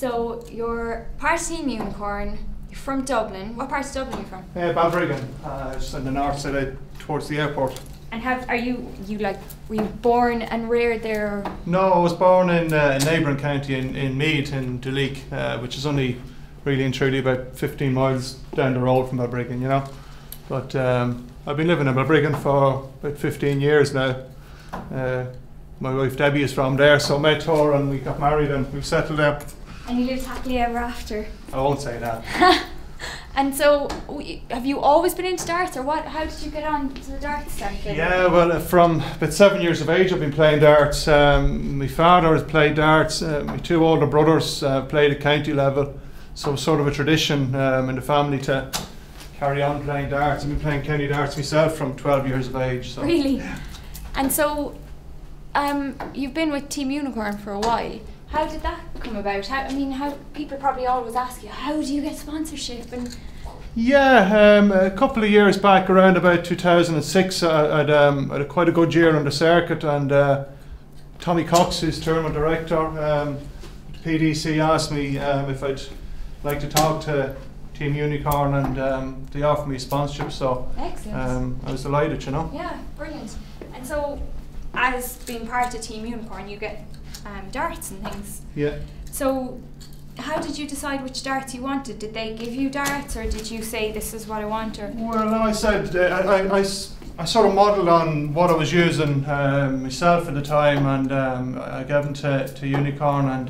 So you're part of Team Unicorn, you're from Dublin. What part of Dublin are you from? Balbriggan, just on the north side towards the airport. And were you born and reared there? Or? No, I was born in a neighbouring county in Meath in Duleek, which is only really and truly about 15 miles down the road from Balbriggan, you know. But I've been living in Balbriggan for about 15 years now. My wife Debbie is from there, so I met her and we got married and we've settled there. And you lived happily ever after? I won't say that. And so, have you always been into darts, or what? How did you get on to the darts then? Yeah, well, from about 7 years of age I've been playing darts. My father has played darts, my two older brothers played at county level, so it's sort of a tradition in the family to carry on playing darts. I've been playing county darts myself from 12 years of age. So. Really? And so, you've been with Team Unicorn for a while. How did that come about? How people probably always ask you, how do you get sponsorship? And yeah, a couple of years back, around about 2006, I had quite a good year on the circuit, and Tommy Cox, who's tournament director, PDC, asked me if I'd like to talk to Team Unicorn, and they offered me sponsorship. So excellent. I was delighted, you know. Yeah, brilliant. And so, as being part of Team Unicorn, you get darts and things. Yeah. So, how did you decide which darts you wanted? Did they give you darts, or did you say this is what I want? Or well, no, I said I sort of modelled on what I was using myself at the time, and I gave them to Unicorn, and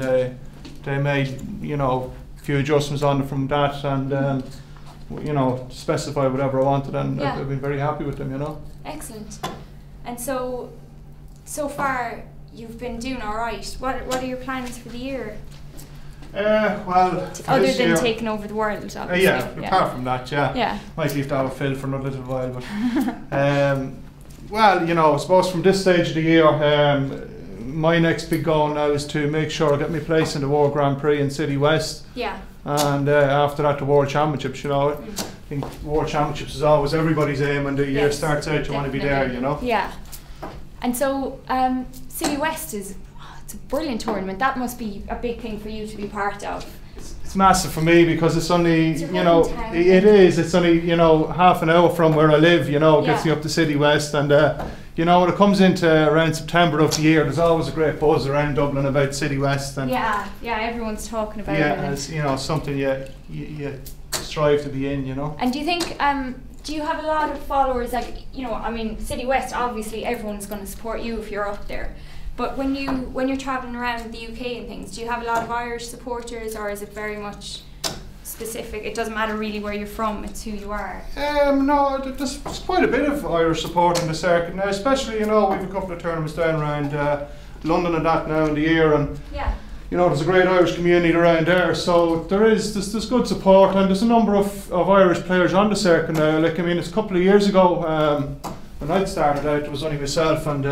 they made a few adjustments on it from that, and specify whatever I wanted, and I've been very happy with them, you know. Excellent. And so far you've been doing all right. What are your plans for the year? Well, other than taking over the world, obviously. Apart from that, might leave that with Phil for another little while. But well, I suppose from this stage of the year, my next big goal now is to make sure I get my place in the World Grand Prix in City West. Yeah. And after that, the World Championships. I think World Championships is always everybody's aim, and the year starts out. You want to be there, you know. Yeah. And so, City West it's a brilliant tournament. That must be a big thing for you to be part of. It's massive for me because it's only, it's it is. It's only, half an hour from where I live. Gets me up to City West, and when it comes into around September of the year, there's always a great buzz around Dublin about City West. And everyone's talking about it. Yeah, it's something you strive to be in. And do you think? Do you have a lot of followers? City West, obviously everyone's going to support you if you're up there. But when you're travelling around the UK and things, do you have a lot of Irish supporters, or is it very much specific? It doesn't matter really where you're from, it's who you are. No, there's quite a bit of Irish support in the circuit now, especially, we have a couple of tournaments down around London and that now in the year, and there's a great Irish community around there, so there's good support, and there's a number of Irish players on the circuit now. It's a couple of years ago, when I started out, it was only myself and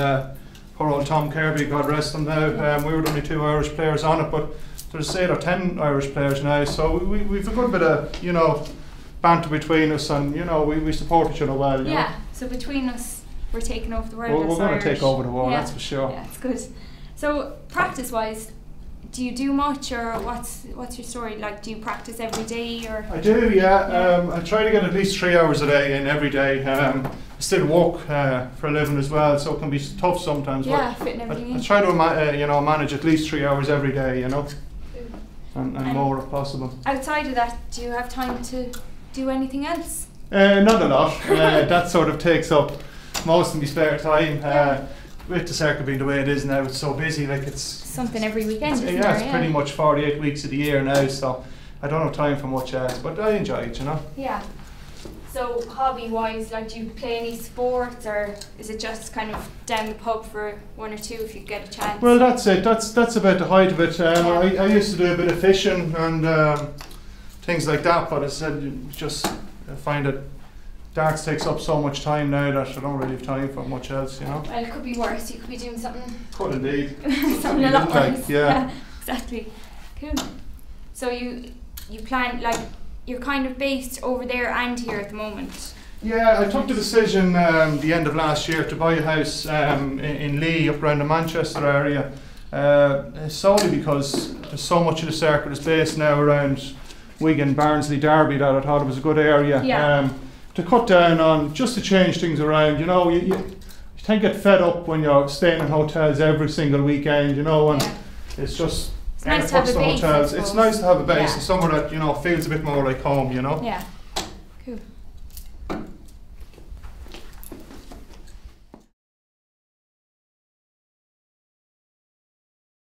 poor old Tom Kirby, God rest him now. We were the only two Irish players on it, but there's 8 or 10 Irish players now, so we've a good bit of banter between us, and we support each other well. Yeah, so between us, we're taking over the world. We're going to take over the world, that's for sure. Yeah, it's good. So practice-wise, do you do much, or what's your story? Like, do you practice every day, or? I do, yeah. I try to get at least 3 hours a day in every day. I still work for a living as well, so it can be tough sometimes. Yeah, fitting everything in. I try to manage at least 3 hours every day, and more if possible. Outside of that, do you have time to do anything else? Not a lot. That sort of takes up most of my spare time. With the circuit being the way it is now, it's so busy. It's something every weekend. It's pretty much 48 weeks of the year now, so I don't have time for much else. But I enjoy it, Yeah. So hobby-wise, do you play any sports, or is it just kind of down the pub for 1 or 2 if you get a chance? Well, that's it. That's about the height of it. I used to do a bit of fishing and things like that, but I said I find that darts takes up so much time now that I don't really have time for much else, Well, it could be worse. You could be doing something. Could indeed. Something a lot worse. Yeah. Exactly. Cool. So you plan, you're kind of based over there and here at the moment. Yeah, I took the decision the end of last year to buy a house in Lee, up around the Manchester area, solely because there's so much of the circuit is based now around Wigan, Barnsley, Derby that I thought it was a good area to cut down on, just to change things around. You know, you can't get fed up when you're staying in hotels every single weekend, you know, and it's just it's nice to have a base. It's nice to have a base and somewhere that, you know, feels a bit more like home, you know. Yeah, cool.